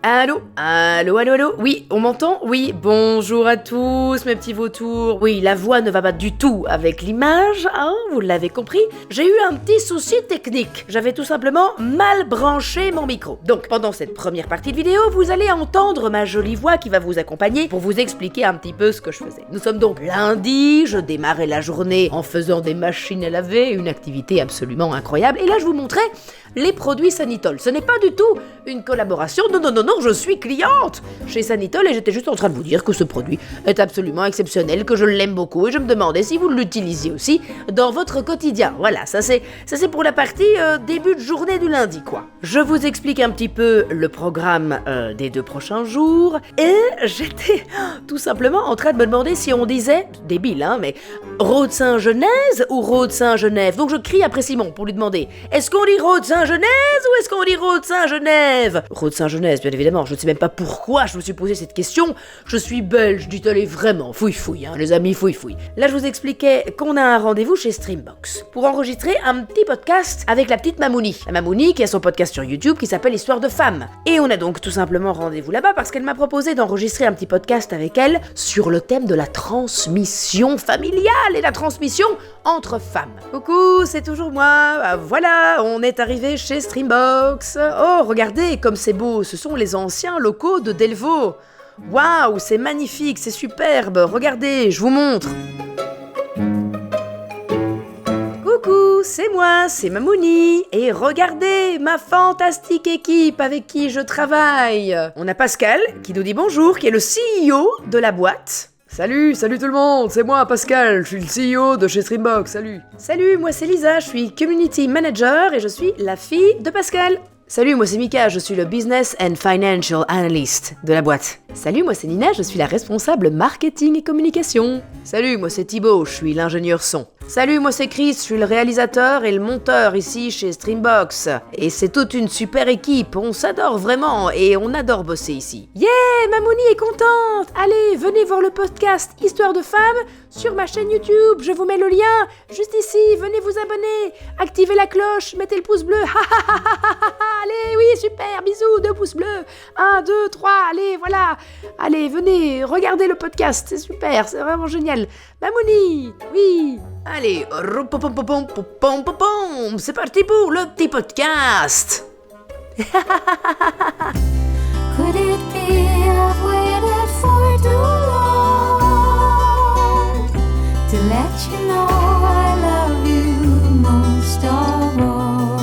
Allô, allô, allô, allô. Oui, on m'entend? Oui, bonjour à tous mes petits vautours. Oui, la voix ne va pas du tout avec l'image, hein, vous l'avez compris. J'ai eu un petit souci technique. J'avais tout simplement mal branché mon micro. Donc, pendant cette première partie de vidéo, vous allez entendre ma jolie voix qui va vous accompagner pour vous expliquer un petit peu ce que je faisais. Nous sommes donc lundi, je démarrais la journée en faisant des machines à laver, une activité absolument incroyable. Et là, je vous montrais les produits Sanitol. Ce n'est pas du tout une collaboration, non, je suis cliente chez Sanitol et j'étais juste en train de vous dire que ce produit est absolument exceptionnel, que je l'aime beaucoup et je me demandais si vous l'utilisiez aussi dans votre quotidien. Voilà, ça c'est pour la partie début de journée du lundi, quoi. Je vous explique un petit peu le programme des 2 prochains jours et j'étais tout simplement en train de me demander si on disait, débile hein, mais Rode-Saint-Genèse ou Rode-Saint-Genève. Donc je crie après Simon pour lui demander, est-ce qu'on dit Rode-Saint-Genèse ou est-ce qu'on dit Rode-Saint-Genève? Rode-Saint-Genèse, bien évidemment, je ne sais même pas pourquoi je me suis posé cette question. Je suis belge, dites-allez vraiment, fouille, hein, les amis, fouille. Là, je vous expliquais qu'on a un rendez-vous chez Streambox pour enregistrer un petit podcast avec la petite Mamouni. La Mamouni qui a son podcast sur YouTube qui s'appelle Histoire de femmes. Et on a donc tout simplement rendez-vous là-bas parce qu'elle m'a proposé d'enregistrer un petit podcast avec elle sur le thème de la transmission familiale et la transmission entre femmes. Coucou, c'est toujours moi. Voilà, on est arrivé chez Streambox. Oh, regardez comme c'est beau, ce sont les anciens locaux de Delvaux. Waouh, c'est magnifique, c'est superbe. Regardez, je vous montre. Coucou, c'est moi, c'est Mamouni. Et regardez ma fantastique équipe avec qui je travaille. On a Pascal qui nous dit bonjour, qui est le CEO de la boîte. Salut tout le monde, c'est moi Pascal, je suis le CEO de chez Streambox, salut. Salut, moi c'est Lisa, je suis Community Manager et je suis la fille de Pascal. Salut, moi c'est Mika, je suis le Business and Financial Analyst de la boîte. Salut, moi c'est Nina, je suis la responsable marketing et communication. Salut, moi c'est Thibaut, je suis l'ingénieur son. Salut, moi c'est Chris, je suis le réalisateur et le monteur ici chez Streambox. Et c'est toute une super équipe, on s'adore vraiment et on adore bosser ici. Yeah, Mamouni est contente. Allez, venez voir le podcast Histoire de femmes sur ma chaîne YouTube, je vous mets le lien juste ici, venez vous abonner, activez la cloche, mettez le pouce bleu, allez, oui, super, bisous, 2 pouces bleus, 1, 2, 3, allez, voilà, allez, venez, regardez le podcast, c'est super, c'est vraiment génial. Mamouni, oui, allez, c'est parti pour le petit podcast. Could it be I've waited for too long to let you know I love you most of all?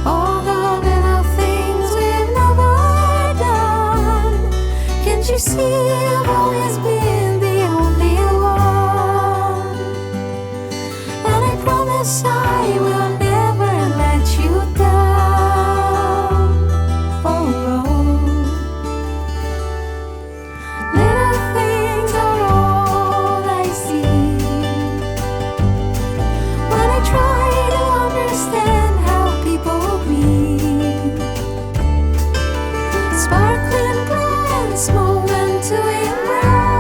All the little things we've never done. Can't you see I've always been the only one? And I promise I will never let you down. Oh, little things are all I see when I try to understand how people breathe. Sparkling glance, moment to embrace.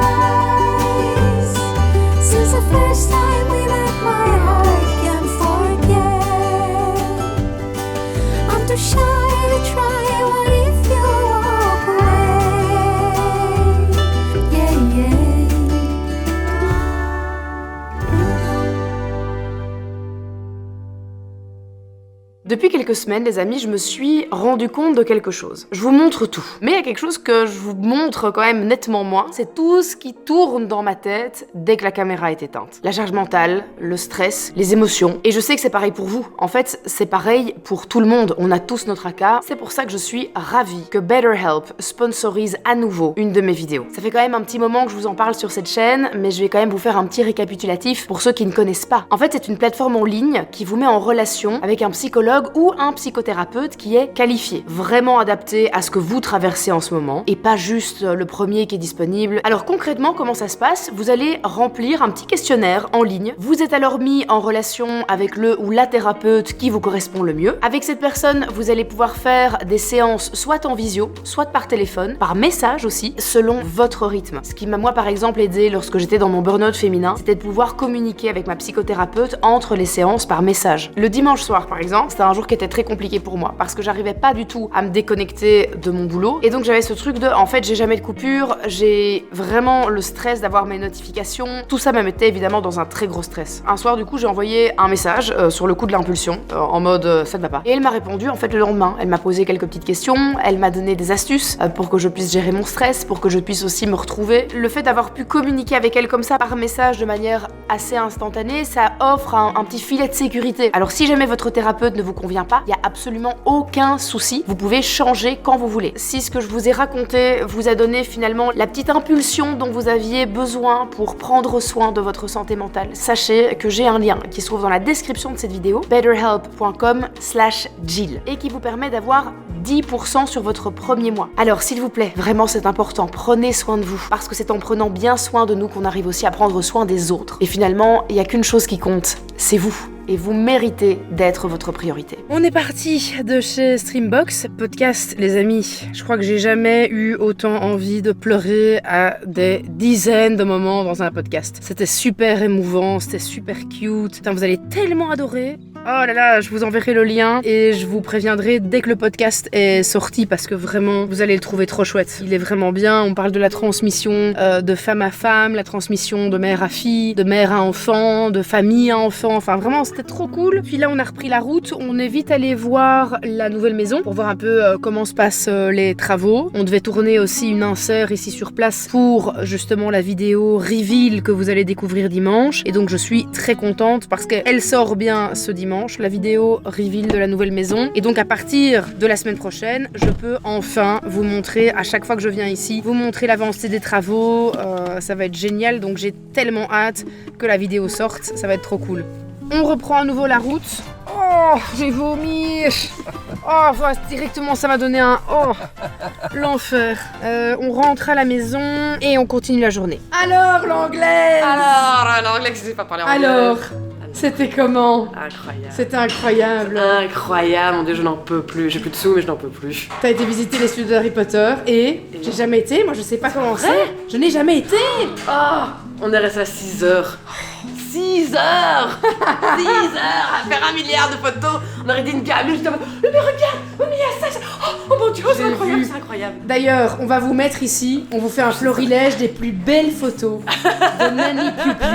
Since the first time we met, my heart can't forget. I'm too shy to try. What if you walk away? Yeah. Depuis quelques semaines, les amis, je me suis rendu compte de quelque chose. Je vous montre tout. Mais il y a quelque chose que je vous montre quand même nettement moins. C'est tout ce qui tourne dans ma tête dès que la caméra est éteinte. La charge mentale, le stress, les émotions. Et je sais que c'est pareil pour vous. En fait, c'est pareil pour tout le monde. On a tous notre tracas. C'est pour ça que je suis ravie que BetterHelp sponsorise à nouveau une de mes vidéos. Ça fait quand même un petit moment que je vous en parle sur cette chaîne, mais je vais quand même vous faire un petit récapitulatif pour ceux qui ne connaissent pas. En fait, c'est une plateforme en ligne qui vous met en relation avec un psychologue ou un psychothérapeute qui est qualifié, vraiment adapté à ce que vous traversez en ce moment, et pas juste le premier qui est disponible. Alors concrètement, comment ça se passe? Vous allez remplir un petit questionnaire en ligne. Vous êtes alors mis en relation avec le ou la thérapeute qui vous correspond le mieux. Avec cette personne, vous allez pouvoir faire des séances soit en visio, soit par téléphone, par message aussi, selon votre rythme. Ce qui m'a moi par exemple aidé lorsque j'étais dans mon burn-out féminin, c'était de pouvoir communiquer avec ma psychothérapeute entre les séances par message. Le dimanche soir par exemple, c'est un jour qui était très compliqué pour moi parce que j'arrivais pas du tout à me déconnecter de mon boulot. Et donc j'avais ce truc de, en fait, j'ai jamais de coupure, j'ai vraiment le stress d'avoir mes notifications. Tout ça me mettait évidemment dans un très gros stress. Un soir, du coup, j'ai envoyé un message sur le coup de l'impulsion, en mode ça ne va pas. Et elle m'a répondu en fait le lendemain. Elle m'a posé quelques petites questions, elle m'a donné des astuces pour que je puisse gérer mon stress, pour que je puisse aussi me retrouver. Le fait d'avoir pu communiquer avec elle comme ça par message de manière assez instantanée, ça offre un petit filet de sécurité. Alors si jamais votre thérapeute ne vous convient pas, il y a absolument aucun souci. Vous pouvez changer quand vous voulez. Si ce que je vous ai raconté vous a donné finalement la petite impulsion dont vous aviez besoin pour prendre soin de votre santé mentale, sachez que j'ai un lien qui se trouve dans la description de cette vidéo, betterhelp.com/Jill, et qui vous permet d'avoir 10% sur votre premier mois. Alors s'il vous plaît, vraiment c'est important, prenez soin de vous, parce que c'est en prenant bien soin de nous qu'on arrive aussi à prendre soin des autres. Et finalement, il n'y a qu'une chose qui compte, c'est vous. Et vous méritez d'être votre priorité. On est parti de chez Streambox, podcast les amis. Je crois que j'ai jamais eu autant envie de pleurer à des dizaines de moments dans un podcast. C'était super émouvant, c'était super cute. Putain, vous allez tellement adorer. Oh là là, je vous enverrai le lien et je vous préviendrai dès que le podcast est sorti parce que vraiment, vous allez le trouver trop chouette. Il est vraiment bien. On parle de la transmission de femme à femme, la transmission de mère à fille, de mère à enfant, de famille à enfant. Enfin, vraiment, c'était trop cool. Puis là, on a repris la route. On est vite allé voir la nouvelle maison pour voir un peu comment se passent les travaux. On devait tourner aussi une insert ici sur place pour justement la vidéo reveal que vous allez découvrir dimanche. Et donc, je suis très contente parce qu'elle sort bien ce dimanche. La vidéo reveal de la nouvelle maison. Et donc à partir de la semaine prochaine, je peux enfin vous montrer, à chaque fois que je viens ici, vous montrer l'avancée des travaux. Ça va être génial, donc j'ai tellement hâte que la vidéo sorte, ça va être trop cool. On reprend à nouveau la route. Oh, j'ai vomi. Oh, voilà, directement ça m'a donné un... Oh, l'enfer. On rentre à la maison et on continue la journée. Alors l'anglaise. Alors, l'anglais, je sais pas parler anglais. Alors, c'était comment? Incroyable. C'était incroyable. Incroyable, mon dieu, je n'en peux plus. J'ai plus de sous, mais je n'en peux plus. T'as été visiter les studios d'Harry Potter et j'ai jamais été, moi je sais pas comment c'est. Je n'ai jamais été. Oh, on est resté à 6 heures. 6 heures 6 heures à faire 1 milliard de photos. On aurait dit une gamine, j'étais en mode, mais regarde, mais il y a ça. Oh mon dieu, c'est J'ai incroyable, vu. c'est incroyable. D'ailleurs, on va vous mettre ici, on vous fait un florilège des plus belles photos de Nanny Pupu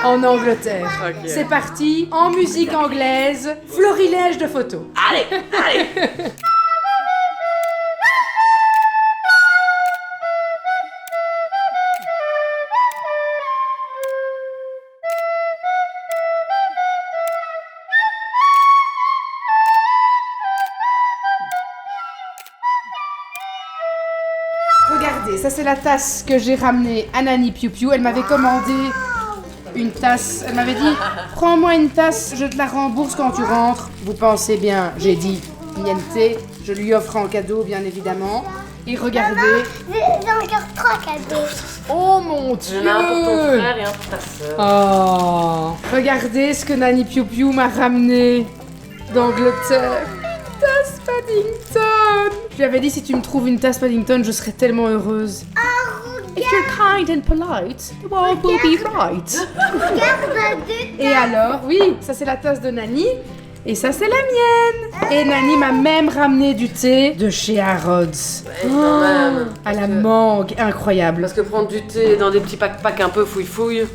en Angleterre. Ok. C'est parti, en musique anglaise, florilège de photos. Allez, allez. Regardez, ça c'est la tasse que j'ai ramenée à Nanny Piu-Piu. Elle m'avait commandé une tasse. Elle m'avait dit, prends-moi une tasse, je te la rembourse quand tu rentres. Vous pensez bien, j'ai dit niente. Je lui offre en cadeau, bien évidemment. Et regardez. J'ai encore 3 cadeaux. Oh mon dieu! J'en ai un pour ton frère et un pour ta sœur. Oh. Regardez ce que Nanny Piu-Piu m'a ramené d'Angleterre. Tasse Paddington! Je lui avais dit, si tu me trouves une tasse Paddington, je serais tellement heureuse. If you're kind and polite, the world will be right. Regarde, Et alors, oui, ça c'est la tasse de Nanny. Et ça c'est la mienne. Et Nanny m'a même ramené du thé de chez Harrods. Ouais, quand même. À la mangue, incroyable. Parce que prendre du thé dans des petits pack un peu fouille-fouille.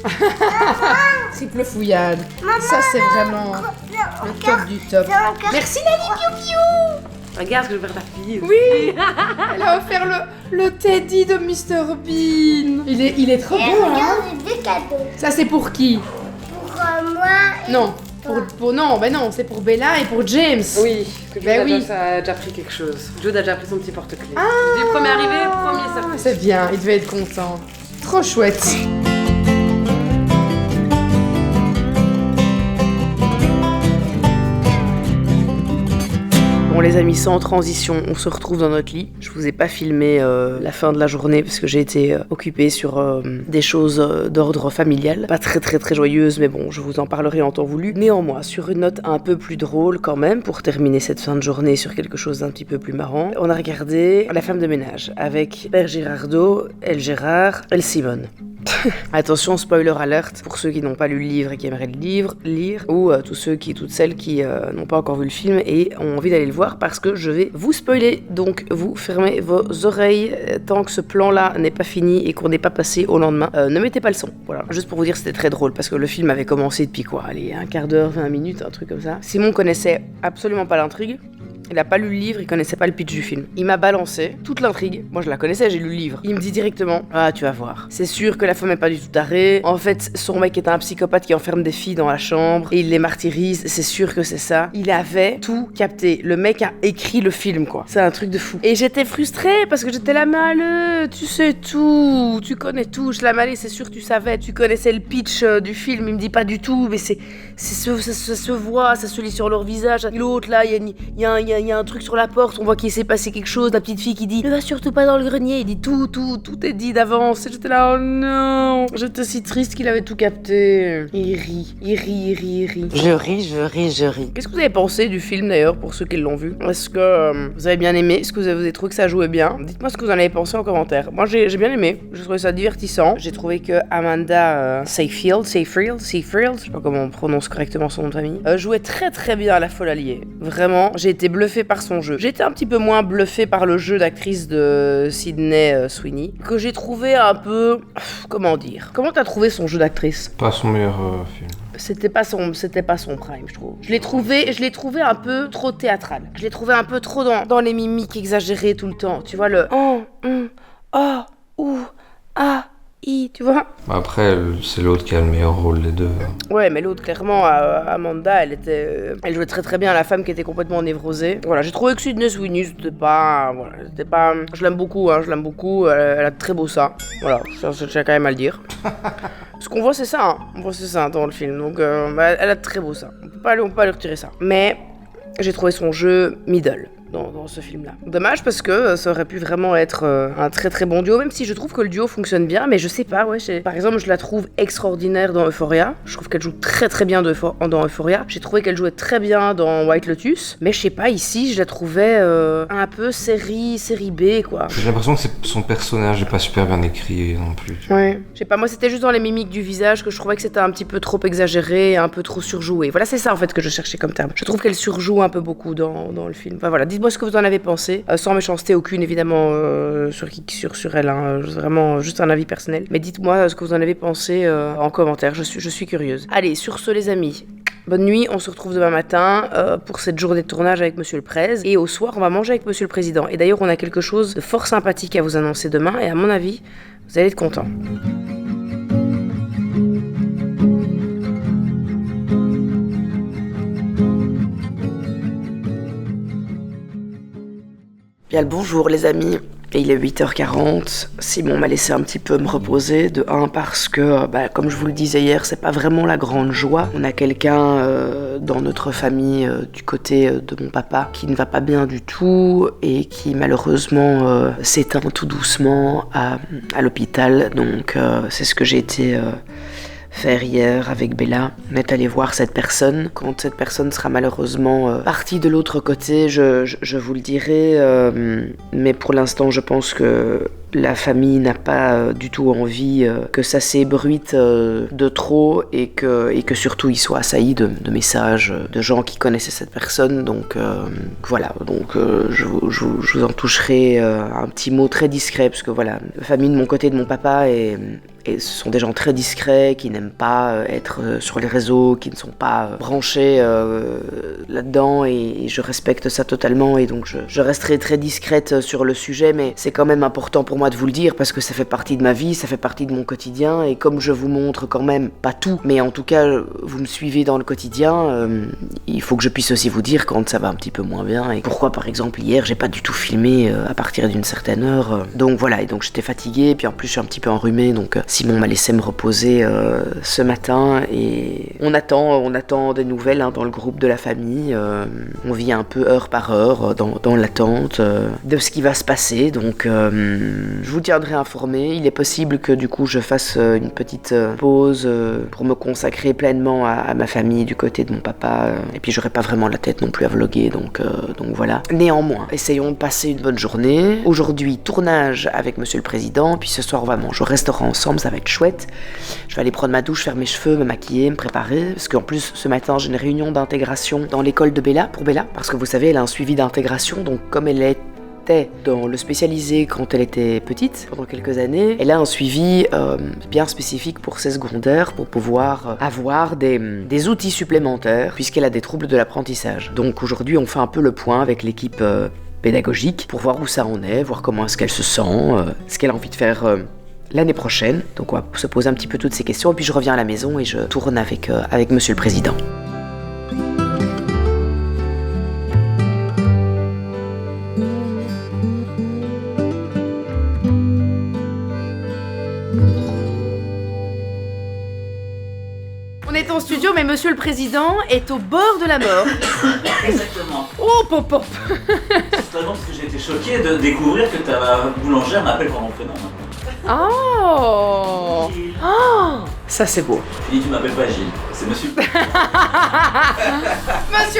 Triple fouillade. Ça c'est vraiment le top du top. Merci Nanny Piu-Piu. Regarde ce que je vais faire ta fille. Oui. Elle a offert le teddy de Mr Bean. Il est trop Et beau, hein. regarde, j'ai 2 cadeaux. Ça c'est pour qui? Pour moi et Non. Non, c'est pour Bella et pour James. Oui, parce que Jude Ben a, oui. déjà, a déjà pris quelque chose. Jude a déjà pris son petit porte-clés. Du premier arrivé, premier servi. C'est bien, il devait être content. Trop chouette. Bon les amis, sans transition, on se retrouve dans notre lit. Je vous ai pas filmé la fin de la journée parce que j'ai été occupée sur des choses d'ordre familial. Pas très joyeuses, mais bon, je vous en parlerai en temps voulu. Néanmoins, sur une note un peu plus drôle quand même, pour terminer cette fin de journée sur quelque chose d'un petit peu plus marrant, on a regardé La femme de ménage avec Père Girardeau, Elle Gérard, Elle Simone. Attention, spoiler alert pour ceux qui n'ont pas lu le livre et qui aimeraient le lire, ou tous ceux qui, toutes celles qui n'ont pas encore vu le film et ont envie d'aller le voir parce que je vais vous spoiler. Donc vous fermez vos oreilles tant que ce plan-là n'est pas fini et qu'on n'est pas passé au lendemain. Ne mettez pas le son. Voilà, juste pour vous dire c'était très drôle parce que le film avait commencé depuis quoi, allez, un quart d'heure, 20 minutes, un truc comme ça. Simon connaissait absolument pas l'intrigue. Il a pas lu le livre, il connaissait pas le pitch du film. Il m'a balancé toute l'intrigue. Moi je la connaissais, j'ai lu le livre. Il me dit directement: ah, tu vas voir. C'est sûr que la femme est pas du tout tarée. En fait, son mec est un psychopathe qui enferme des filles dans la chambre et il les martyrise. C'est sûr que c'est ça. Il avait tout capté. Le mec a écrit le film, quoi. C'est un truc de fou. Et j'étais frustrée parce que j'étais là, maleux. Tu sais tout. Tu connais tout. Je la malais, c'est sûr que tu savais. Tu connaissais le pitch du film. Il me dit pas du tout, mais ça se voit, ça se lit sur leur visage. L'autre là, il y a un truc sur la porte, on voit qu'il s'est passé quelque chose, la petite fille qui dit: ne va surtout pas dans le grenier. Il dit tout est dit d'avance. Et j'étais là, oh non. J'étais si triste qu'il avait tout capté. Il rit. Je ris. Qu'est-ce que vous avez pensé du film d'ailleurs, pour ceux qui l'ont vu? Est-ce que vous avez bien aimé? Est-ce que vous avez trouvé que ça jouait bien? Dites-moi ce que vous en avez pensé en commentaire. Moi j'ai bien aimé, j'ai trouvé ça divertissant. J'ai trouvé que Amanda Seyfried, je sais pas comment on prononce correctement son nom de famille, jouait très très bien à La Folle Alliée. Vraiment, j'ai été bluffé par son jeu. J'étais un petit peu moins bluffé par le jeu d'actrice de Sydney Sweeney, que j'ai trouvé un peu... Comment dire? Comment t'as trouvé son jeu d'actrice? Pas son meilleur film. C'était pas son prime, je trouve. Je l'ai trouvé un peu trop théâtral. Je l'ai trouvé un peu trop dans les mimiques exagérées tout le temps. Tu vois, le... tu vois? Après, c'est l'autre qui a le meilleur rôle des deux. Ouais, mais l'autre, clairement, Amanda, elle jouait très très bien la femme qui était complètement névrosée. Voilà, j'ai trouvé que Sydney Sweeney, c'était pas... Je l'aime beaucoup, elle a de très beau ça. Voilà, ça, je tiens quand même à le dire. Ce qu'on voit, c'est ça, on voit c'est ça dans le film, donc elle a de très beau ça. On peut pas lui retirer ça. Mais j'ai trouvé son jeu middle. Dans ce film-là. Dommage parce que ça aurait pu vraiment être un très très bon duo, même si je trouve que le duo fonctionne bien, mais je sais pas, par exemple, je la trouve extraordinaire dans Euphoria. Je trouve qu'elle joue très très bien dans Euphoria. J'ai trouvé qu'elle jouait très bien dans White Lotus, mais je sais pas, ici, je la trouvais un peu série B, quoi. J'ai l'impression que son personnage est pas super bien écrit non plus. Ouais. Je sais pas, moi c'était juste dans les mimiques du visage que je trouvais que c'était un petit peu trop exagéré, un peu trop surjoué. Voilà, c'est ça en fait que je cherchais comme terme. Je trouve qu'elle surjoue un peu beaucoup dans le film. Enfin voilà, dites-moi ce que vous en avez pensé, sans méchanceté aucune évidemment sur elle, hein. Vraiment juste un avis personnel. Mais dites-moi ce que vous en avez pensé en commentaire, je suis curieuse. Allez, sur ce les amis, bonne nuit, on se retrouve demain matin pour cette journée de tournage avec Monsieur le Prez. Et au soir, on va manger avec Monsieur le Président. Et d'ailleurs, on a quelque chose de fort sympathique à vous annoncer demain. Et à mon avis, vous allez être contents. Bien le bonjour les amis, et il est 8h40, Simon m'a laissé un petit peu me reposer, de 1 parce que, comme je vous le disais hier, c'est pas vraiment la grande joie. On a quelqu'un dans notre famille, du côté de mon papa, qui ne va pas bien du tout et qui malheureusement s'éteint tout doucement à l'hôpital, donc c'est ce que j'ai été... faire hier avec Bella. On est allé voir cette personne. Quand cette personne sera malheureusement partie de l'autre côté, je vous le dirai. Mais pour l'instant, je pense que la famille n'a pas du tout envie que ça s'ébruite de trop et que surtout il soit assailli de messages de gens qui connaissaient cette personne. Donc voilà, donc je vous en toucherai un petit mot très discret parce que voilà, la famille de mon côté de mon papa et ce sont des gens très discrets qui n'aiment pas être sur les réseaux, qui ne sont pas branchés là-dedans et je respecte ça totalement et donc je resterai très discrète sur le sujet, mais c'est quand même important pour moi de vous le dire parce que ça fait partie de ma vie, ça fait partie de mon quotidien et comme je vous montre quand même, pas tout, mais en tout cas vous me suivez dans le quotidien, il faut que je puisse aussi vous dire quand ça va un petit peu moins bien et pourquoi par exemple hier j'ai pas du tout filmé à partir d'une certaine heure, donc voilà, et donc j'étais fatiguée, puis en plus je suis un petit peu enrhumée, donc Simon m'a laissé me reposer ce matin et on attend des nouvelles dans le groupe de la famille. On vit un peu heure par heure dans l'attente de ce qui va se passer. Donc je vous tiendrai informé. Il est possible que du coup je fasse une petite pause pour me consacrer pleinement à ma famille du côté de mon papa. Et puis j'aurai pas vraiment la tête non plus à vlogger, donc voilà. Néanmoins, essayons de passer une bonne journée. Aujourd'hui, tournage avec Monsieur le Président, puis ce soir on va manger au restaurant ensemble, ça va être chouette. Je vais aller prendre ma douche, faire mes cheveux, me maquiller, me préparer, parce qu'en plus ce matin j'ai une réunion d'intégration dans l'école de Bella, pour Bella, parce que vous savez elle a un suivi d'intégration, donc comme elle était dans le spécialisé quand elle était petite, pendant quelques années, elle a un suivi bien spécifique pour ses secondaires, pour pouvoir avoir des outils supplémentaires, puisqu'elle a des troubles de l'apprentissage. Donc aujourd'hui on fait un peu le point avec l'équipe pédagogique, pour voir où ça en est, voir comment est-ce qu'elle se sent, ce qu'elle a envie de faire l'année prochaine. Donc on va se poser un petit peu toutes ces questions, et puis je reviens à la maison et je tourne avec Monsieur le Président. On est en studio, mais Monsieur le Président est au bord de la mort. Exactement. Oh, pop, pop. C'est vraiment parce que j'ai été choqué de découvrir que ta boulangère m'appelle par mon prénom. Oh. Gilles. Oh. Ça, c'est beau. Tu dis tu m'appelles pas Gilles, c'est monsieur. Monsieur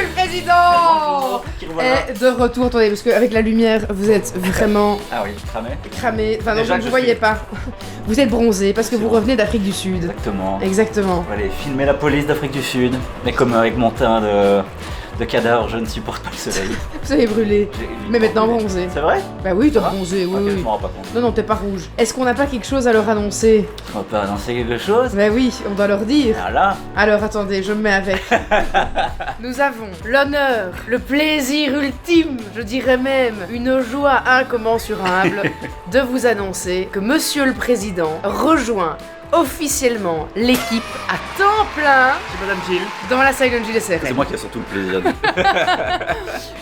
le Président. Bonjour. Qui revoilà. Et de retour, attendez, parce qu'avec la lumière, vous êtes vraiment Ah oui, cramé. cramé. Enfin, non, Déjà vous que ne je voyez suis- pas. Vous êtes bronzé parce que vous revenez d'Afrique du Sud. Exactement. Exactement. On va aller filmer la police d'Afrique du Sud. Mais comme avec mon teint de cadavre, je ne supporte pas le soleil. Vous avez brûlé. J'ai Mais maintenant brûlé. bronzé. C'est vrai? Bah oui, t'as Ah. bronzé, oui, Ok, je oui. m'en rends pas compte. Non, non, t'es pas rouge. Est-ce qu'on n'a pas quelque chose à leur annoncer? On va pas annoncer quelque chose? Bah oui, on doit leur dire. Ah là, Alors attendez, je me mets avec. Nous avons l'honneur, le plaisir ultime, je dirais même une joie incommensurable de vous annoncer que Monsieur le Président rejoint officiellement l'équipe à temps plein c'est Madame Gilles. dans la Silent Hill SRL. C'est moi qui ai surtout le plaisir.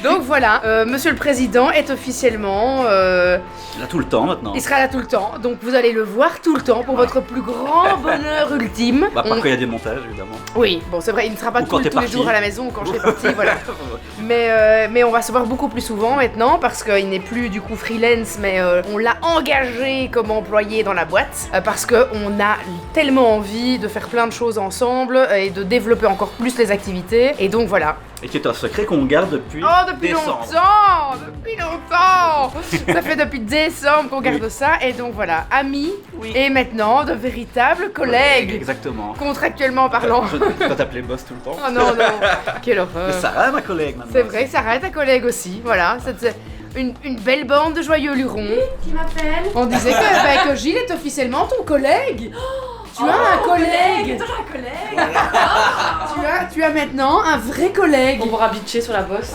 Donc voilà, Monsieur le Président est officiellement... Là tout le temps maintenant. il sera là tout le temps, donc vous allez le voir tout le temps pour votre plus grand bonheur ultime. Bah, par On- quand il y a des montages évidemment. Oui, bon c'est vrai, il ne sera pas Ou quand tous t'es les parti. jours à la maison ou quand je serai partie, voilà. Mais on va se voir beaucoup plus souvent maintenant parce qu'il n'est plus du coup freelance, mais on l'a engagé comme employé dans la boîte parce qu'on a tellement envie de faire plein de choses ensemble et de développer encore plus les activités. Et donc voilà. Et qui est un secret qu'on garde depuis Oh, depuis décembre. longtemps! Depuis longtemps! Ça fait depuis décembre qu'on garde ça. Et donc voilà, amis Oui. et maintenant de véritables collègues. Exactement. Contractuellement parlant. Je dois t'appeler boss tout le temps. Oh non, non, quelle horreur. Mais Sarah, ma collègue maintenant. C'est vrai, Sarah est ta collègue aussi, voilà. C'est une belle bande de joyeux lurons. Qui m'appelle? On disait que Gilles est officiellement ton collègue. Tu as un collègue. Tu as maintenant un vrai collègue. On pourra bitcher sur la bosse.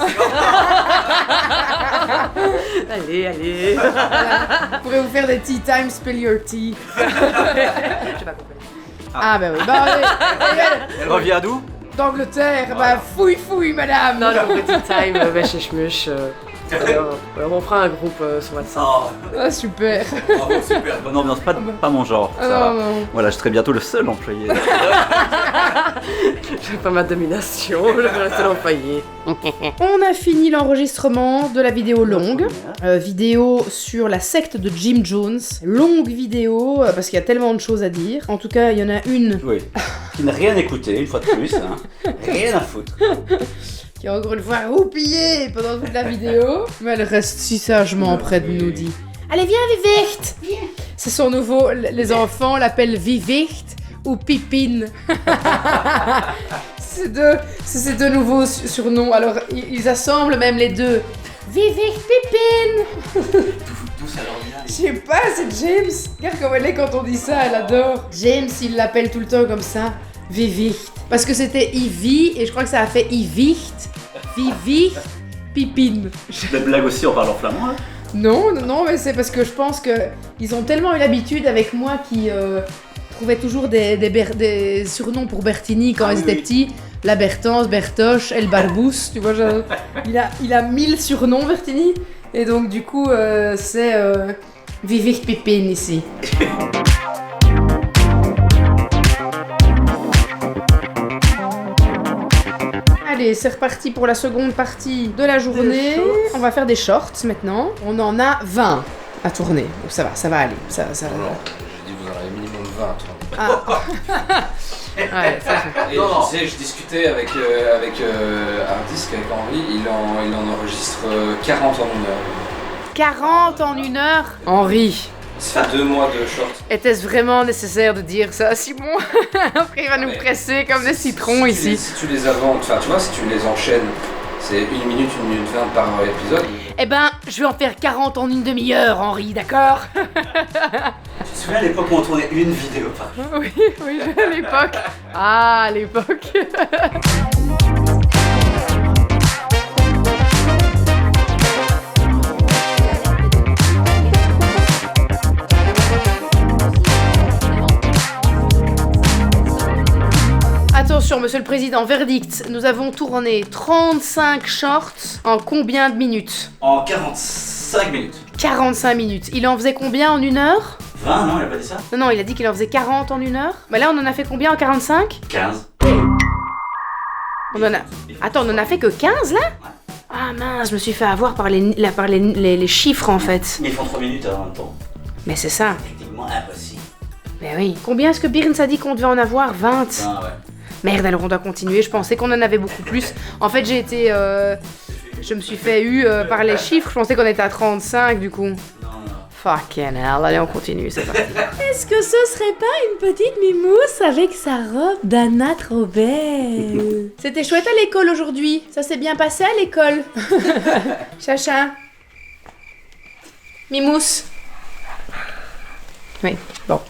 Allez, allez. Vous pourrez vous faire des tea time, spill your tea. J'ai pas compris. Ah bah oui, bah oui. Elle revient d'où? D'Angleterre, bah fouille madame. Non, le petit time, chez Schmuch. On fera un groupe sur WhatsApp. Oh, Ah super. bravo, super. Bonne ambiance, pas mon genre. Ah, Sarah. non, non. Voilà, je serai bientôt le seul employé. Je fais pas ma domination, je vais rester l'employé. On a fini l'enregistrement de la vidéo longue. Vidéo sur la secte de Jim Jones. Longue vidéo, parce qu'il y a tellement de choses à dire. En tout cas, il y en a une Oui. Qui n'a rien écouté, une fois de plus. Hein. Rien à foutre. qui a encore une fois roupillé pendant toute la vidéo. Mais elle reste si sagement près de nous, dit. Allez, viens, Vivicht! C'est son nouveau... Les enfants l'appellent Vivicht ou Pipine. C'est ces deux nouveaux surnoms. Alors, ils assemblent même les deux. Vivicht, Pipine! Tout ça leur vient. Je sais pas, c'est James. Regarde comme elle est quand on dit ça, elle adore. James, il l'appelle tout le temps comme ça. Vivicht. Parce que c'était Ivy, et je crois que ça a fait Ivicht. Vivicht, Pipine. Des blagues aussi en parlant flamand. Là. Non, mais c'est parce que je pense que ils ont tellement eu l'habitude avec moi qui trouvaient toujours des surnoms pour Bertini quand ils étaient petits. La Bertance, Bertoche, El Barbous, tu vois, il a 1000 surnoms Bertini. Et donc du coup, c'est Vivicht Pipine ici. Allez, c'est reparti pour la seconde partie de la journée. On va faire des shorts maintenant. On en a 20. à tourner. Donc ça va aller. Ça... Non, j'ai dit vous en avez minimum 20, toi. Ah. Ouais, ça fait. Et tu sais, je discutais avec Hardisk, avec Henri, il en enregistre 40 en une heure. 40 en 1 heure. Henri, Ça fait 2 mois de short. était-ce vraiment nécessaire de dire ça à Simon? Après il va nous presser comme des citrons ici. Si tu les avances, enfin tu vois, si tu les enchaînes, c'est 1 minute, 1 minute 20 par épisode. Eh ben, je vais en faire 40 en une demi-heure, Henri, d'accord? Tu te souviens à l'époque où on tournait une vidéo par jour? Oui, à l'époque. Ah, à l'époque. Attention, monsieur le président, verdict. Nous avons tourné 35 shorts en combien de minutes? En 45 minutes. 45 minutes. Il en faisait combien en 1 heure? 20, non, il a pas dit ça? Non, il a dit qu'il en faisait 40 en 1 heure. Mais là, on en a fait combien en 45? 15. On en a... Attends, on en a fait que 15 là? Ah mince, je me suis fait avoir par les chiffres en fait. Mais ils font 3 minutes en même temps. Mais c'est ça. Techniquement impossible. Mais oui. Combien est-ce que Birns a dit qu'on devait en avoir? 20. Ah ouais. Merde, alors on doit continuer. Je pensais qu'on en avait beaucoup plus. En fait, j'ai été... Je me suis fait par les chiffres. Je pensais qu'on était à 35 du coup. Non. Fucking hell. Allez, on continue, c'est parti. Est-ce que ce serait pas une petite mimousse avec sa robe d'Anna trop belle? C'était chouette à l'école aujourd'hui. Ça s'est bien passé à l'école. Chacha. Mimousse. Oui, bon.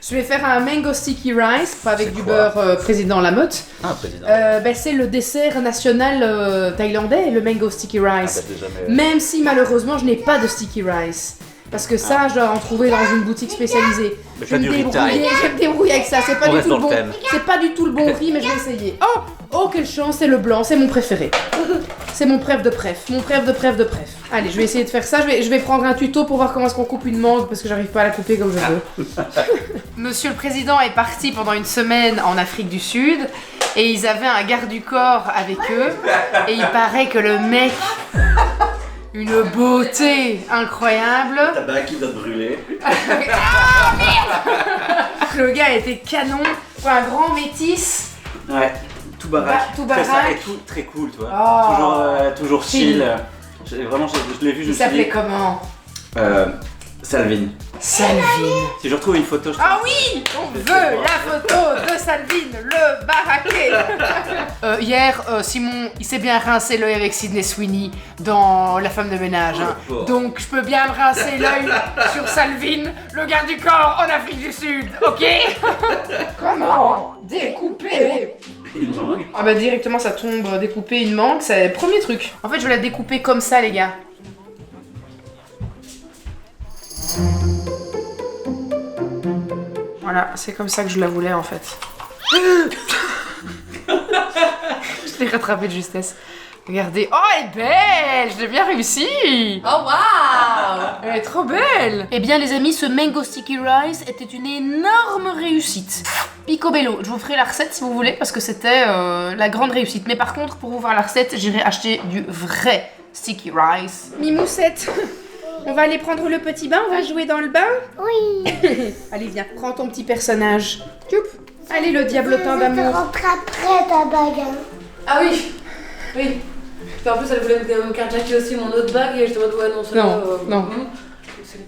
Je vais faire un mango sticky rice, pas avec C'est du quoi beurre président Lamotte. Ah, président. C'est le dessert national thaïlandais, le mango sticky rice. Ah, jamais... Même si malheureusement je n'ai pas de sticky rice. Parce que ça, je dois en trouver dans une boutique spécialisée. Mais Je pas vais du me riz thaï. débrouiller, je vais me débrouiller avec ça. C'est pas On du reste tout le dans bon. le thème. C'est pas du tout le bon riz, mais je vais essayer. Oh, quelle chance, c'est le blanc, c'est mon préféré. C'est mon préf de préf. Mon préf de préf de préf. Allez, je vais essayer de faire ça. Je vais prendre un tuto pour voir comment est-ce qu'on coupe une mangue parce que j'arrive pas à la couper comme je veux. Monsieur le Président est parti pendant une semaine en Afrique du Sud et ils avaient un garde du corps avec eux et il paraît que le mec, une beauté incroyable. Tabac qui doit te brûler. Ah, merde. Le gars était canon, un grand métis. Ouais, tout baraque. Tout Très baraque. ça, et tout très cool, tu vois. Oh. Toujours chill. Vraiment, je l'ai vu, je Il me suis s'appelait dit... comment? Salvin. Salvin. Si je retrouve une photo, je Ah oui, on veut la photo de Salvin, le baraquet. Hier, Simon, il s'est bien rincé l'œil avec Sydney Sweeney dans La femme de ménage. Hein. Oh. Donc je peux bien me rincer l'œil sur Salvin, le garde du corps en Afrique du Sud, ok? Comment découper? Ah bah directement ça tombe, découper une mangue, c'est le premier truc. En fait je vais la découper comme ça les gars. Voilà, c'est comme ça que je la voulais en fait. Je l'ai rattrapée de justesse. Regardez, oh elle est belle, je l'ai bien réussi. Oh waouh! Elle est trop belle. Eh bien les amis, ce mango sticky rice était une énorme réussite. Picobello, je vous ferai la recette si vous voulez parce que c'était la grande réussite. Mais par contre, pour vous faire la recette, j'irai acheter du vrai sticky rice. Mimoussette, on va aller prendre le petit bain, on va jouer dans le bain. Oui. Allez viens, prends ton petit personnage. Youp. Allez le diablotin Je d'amour. rentre après ta bagarre. Ah oui! Oui. Puis en plus, elle voulait me carjacker aussi mon autre bague et je te dis ouais, non, c'est Non.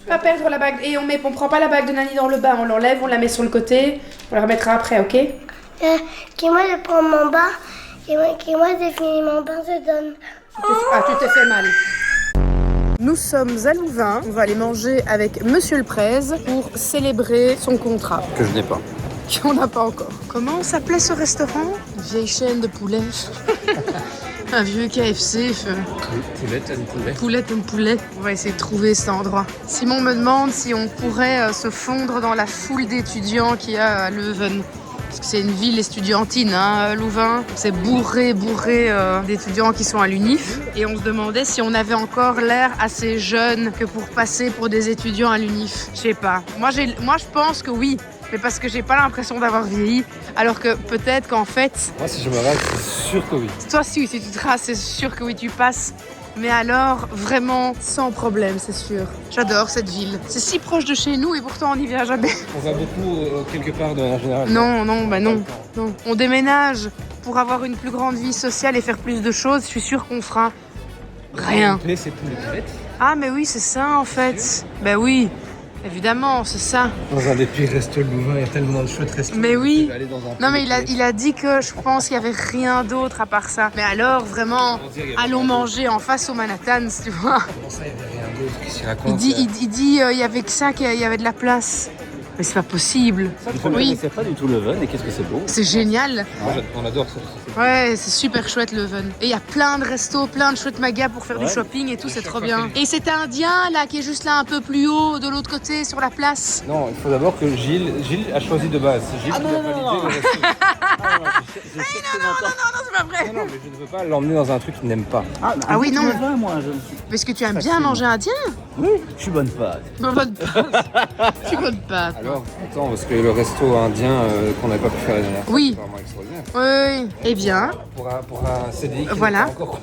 Pas perdre la bague. Et on prend pas la bague de Nani dans le bain, on l'enlève, on la met sur le côté, on la remettra après, ok? Qui moi je prends mon bain. Qui moi j'ai fini mon bain, je donne. Ah, tu t'es fait mal. Nous sommes à Louvain, on va aller manger avec Monsieur le Prez pour célébrer son contrat. Que je n'ai pas. Qu'on n'a pas encore. Comment s'appelait ce restaurant? Une vieille chaîne de poulet. Un vieux KFC. Poulette and poulet. Poulette and poulet. On va essayer de trouver cet endroit. Simon me demande si on pourrait se fondre dans la foule d'étudiants qu'il y a à Leuven. Parce que c'est une ville estudiantine, hein, Louvain. C'est bourré d'étudiants qui sont à l'UNIF. Et on se demandait si on avait encore l'air assez jeune que pour passer pour des étudiants à l'UNIF. Je sais pas. Moi, je pense que oui. mais parce que j'ai pas l'impression d'avoir vieilli. Alors que peut-être qu'en fait, Moi, si je me rase, c'est sûr que oui. toi si tu te rases, c'est sûr que oui, tu passes. Mais alors, vraiment, sans problème, c'est sûr. J'adore cette ville. C'est si proche de chez nous et pourtant on n'y vient jamais. On va beaucoup quelque part de manière générale. Non, non. On déménage pour avoir une plus grande vie sociale et faire plus de choses. Je suis sûre qu'on fera rien. Mais c'est pour les toilettes. Ah, mais oui, c'est ça en fait. Ben oui, évidemment, c'est ça. Dans un des pires restos de Louvain, il y a tellement de chouettes restos. Mais oui. Je vais aller dans un Non, mais peu- il a dit que je pense qu'il n'y avait rien d'autre à part ça. Mais alors, vraiment, allons manger en face au Manhattan, tu vois. Comment ça, il n'y avait rien d'autre? Qu'est-ce qu'il raconte? Il dit il y avait que ça, qu'il y avait de la place. Mais c'est pas possible. Je ne Oui, connaissais pas du tout le Ven et qu'est-ce que c'est beau. c'est génial. On adore ça. Ouais, c'est super chouette le Ven. Et il y a plein de restos, plein de chouettes magas pour faire du Ouais. shopping et tout, c'est chaque trop fois bien. Et cet indien là qui est juste là un peu plus haut, de l'autre côté, sur la place. Non, il faut d'abord que Gilles a choisi de base. C'est Gilles qui a validé le resto. Non, C'est pas vrai. Non, mais je ne veux pas l'emmener dans un truc qu'il n'aime pas. Ah oui, non. Le vin, moi, je... Parce que tu aimes bien manger indien. Oui, je suis bonne pâte. Bonne pâte. Je suis bonne pâte. Alors, attends, parce que le resto indien qu'on n'avait pas pu faire la dernière fois, Oui. c'est vraiment extraordinaire. Oui. Eh bien, Pour un CDI qui Voilà. n'est pas encore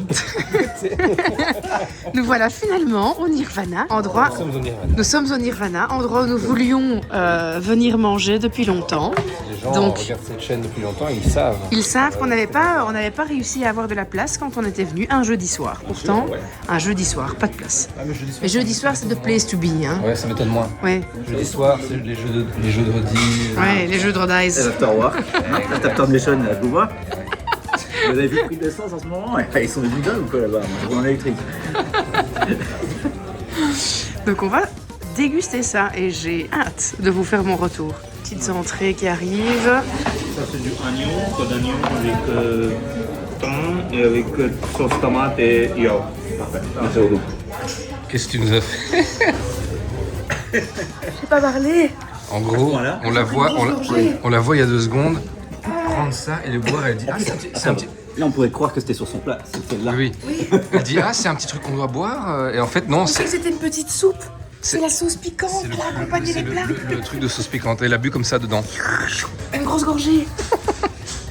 nous voilà finalement au Nirvana, endroit. Nous sommes au Nirvana. Nous sommes au Nirvana, endroit où nous voulions venir manger depuis longtemps. Les gens Donc- regardent cette chaîne depuis longtemps, ils savent. Ils savent qu'on n'avait pas réussi à avoir de la place quand on était venu un jeudi soir. Pourtant, un jeudi soir, pas de place. Ah, mais jeudi soir. Mais jeudi soir, c'est the place to be, hein. Ouais, ça m'étonne moins. Ouais, Jeudi soir, c'est les jeux de redis. ouais, les jeux de Rodice. L'Afterwork, l'After Nation à Louvain. Vous avez vu le prix de l'essence en ce moment? Ils sont des bidons ou quoi là-bas? Moi, je roule en électrique. Donc on va déguster ça et j'ai hâte de vous faire mon retour. Petites entrées qui arrivent. Ça c'est du oignon, peu d'oignon avec thon et avec sauce tomate et yaourt. Parfait. Merci beaucoup. Qu'est-ce que tu nous as fait? J'ai pas parlé. En gros, Voilà. on la voit il y a 2 secondes prendre ça et le boire. Elle dit ah c'est un petit. Là, on pourrait croire que c'était sur son plat. C'est celle-là. Oui. Elle dit ah c'est un petit truc qu'on doit boire et en fait non c'est C'était une petite soupe. C'est la sauce piquante c'est pour accompagner les plats. le truc de sauce piquante. Elle a bu comme ça dedans. Une grosse gorgée.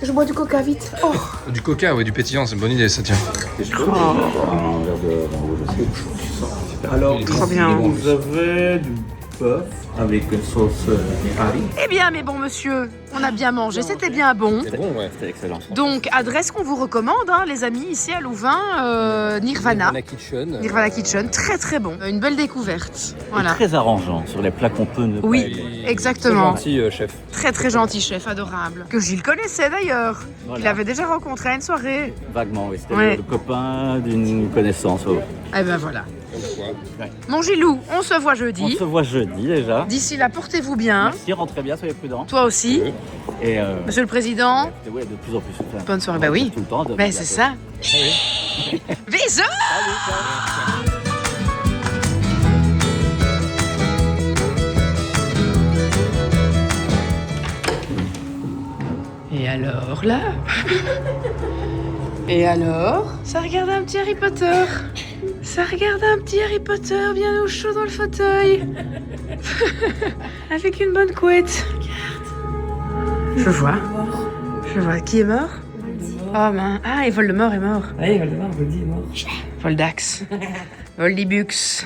Je bois du coca vite. Oh. Du coca, ouais, du pétillant, c'est une bonne idée ça tient. Et je peux un verre de vin rouge aussi. Alors, Trop bien. vous avez du bœuf avec une sauce nihari. Eh bien, mes bons monsieur, on a bien mangé, c'était bien bon. C'est bon, ouais. C'était excellent. Donc, adresse qu'on vous recommande, hein, les amis, ici à Louvain, Nirvana. Kitchen. Nirvana Kitchen, très très bon. Une belle découverte. Voilà. Très arrangeant sur les plats qu'on peut ne Oui. pas aimer. Exactement. Gentil chef. Très très gentil chef, adorable. Que Gilles connaissait d'ailleurs. Voilà. Il avait déjà rencontré à une soirée. Vaguement, oui. C'était Ouais. le copain d'une connaissance. Oh. Eh ben voilà. Comme quoi. Mon Gilou, on se voit On jeudi. se voit jeudi déjà. D'ici là, portez-vous bien. Merci, rentrez bien, soyez prudents. Toi aussi. Et Monsieur le Président. ouais, de plus en plus. Enfin, Bonne soirée. Bah oui. Tout le temps. Ben c'est ça. Bisous. Et alors là Et alors Ça regarde un petit Harry Potter. Ça regarde un petit Harry Potter bien au chaud dans le fauteuil. Avec une bonne couette. Regarde. Je vois. Je vois. Qui est mort Oh mince. Ah, et Voldemort est mort. Oui, Voldemort, Voldy est mort. Voldax. Voldibux.